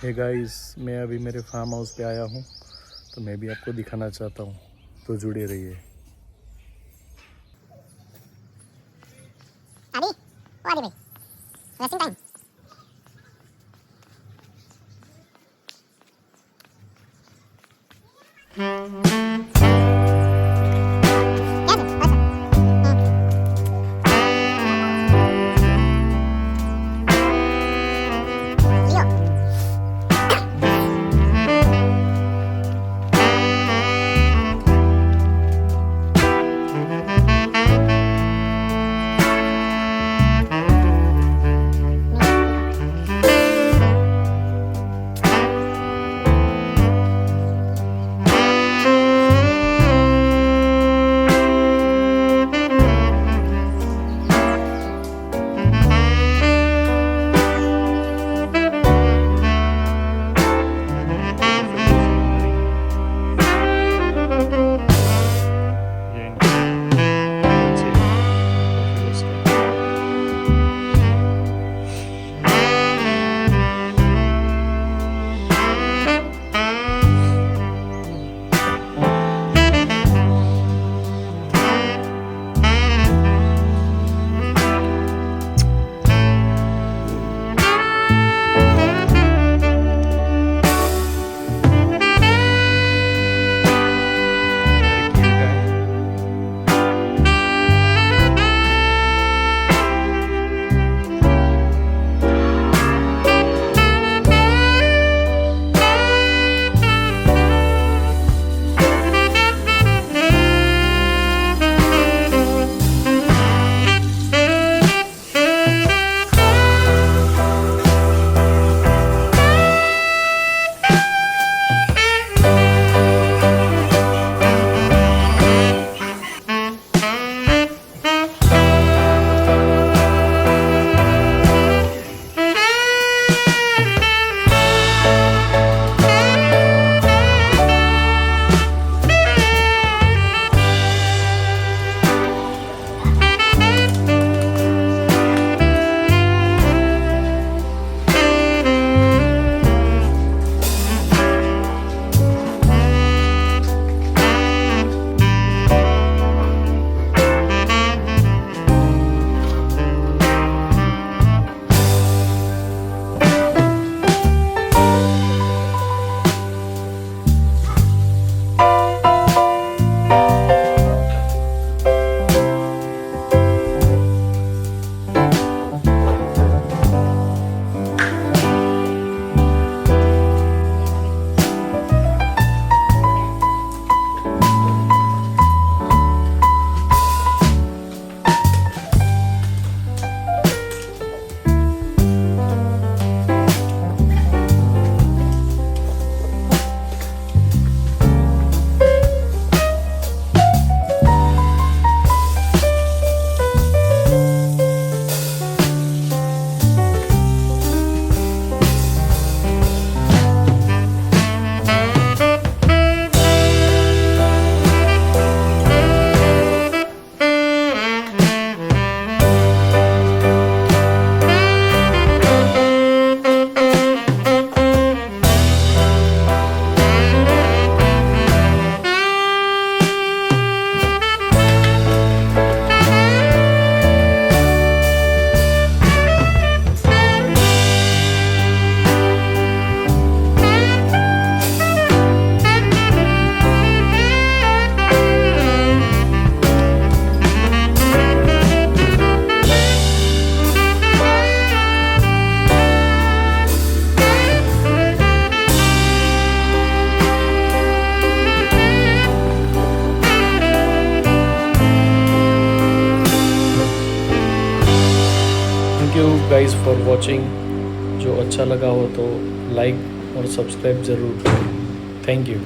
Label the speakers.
Speaker 1: Hey guys, मैं अभी मेरे फार्म हाउस पे आया हूँ, तो मैं भी आपको दिखाना चाहता हूँ, तो जुड़े रहिए।
Speaker 2: अभी ओ अभी भाई रेस्टिंग टाइम क्या है अच्छा Leo
Speaker 1: thank you guys for watching. जो अच्छा लगा हो तो लाइक और सब्सक्राइब ज़रूर करें। Thank you.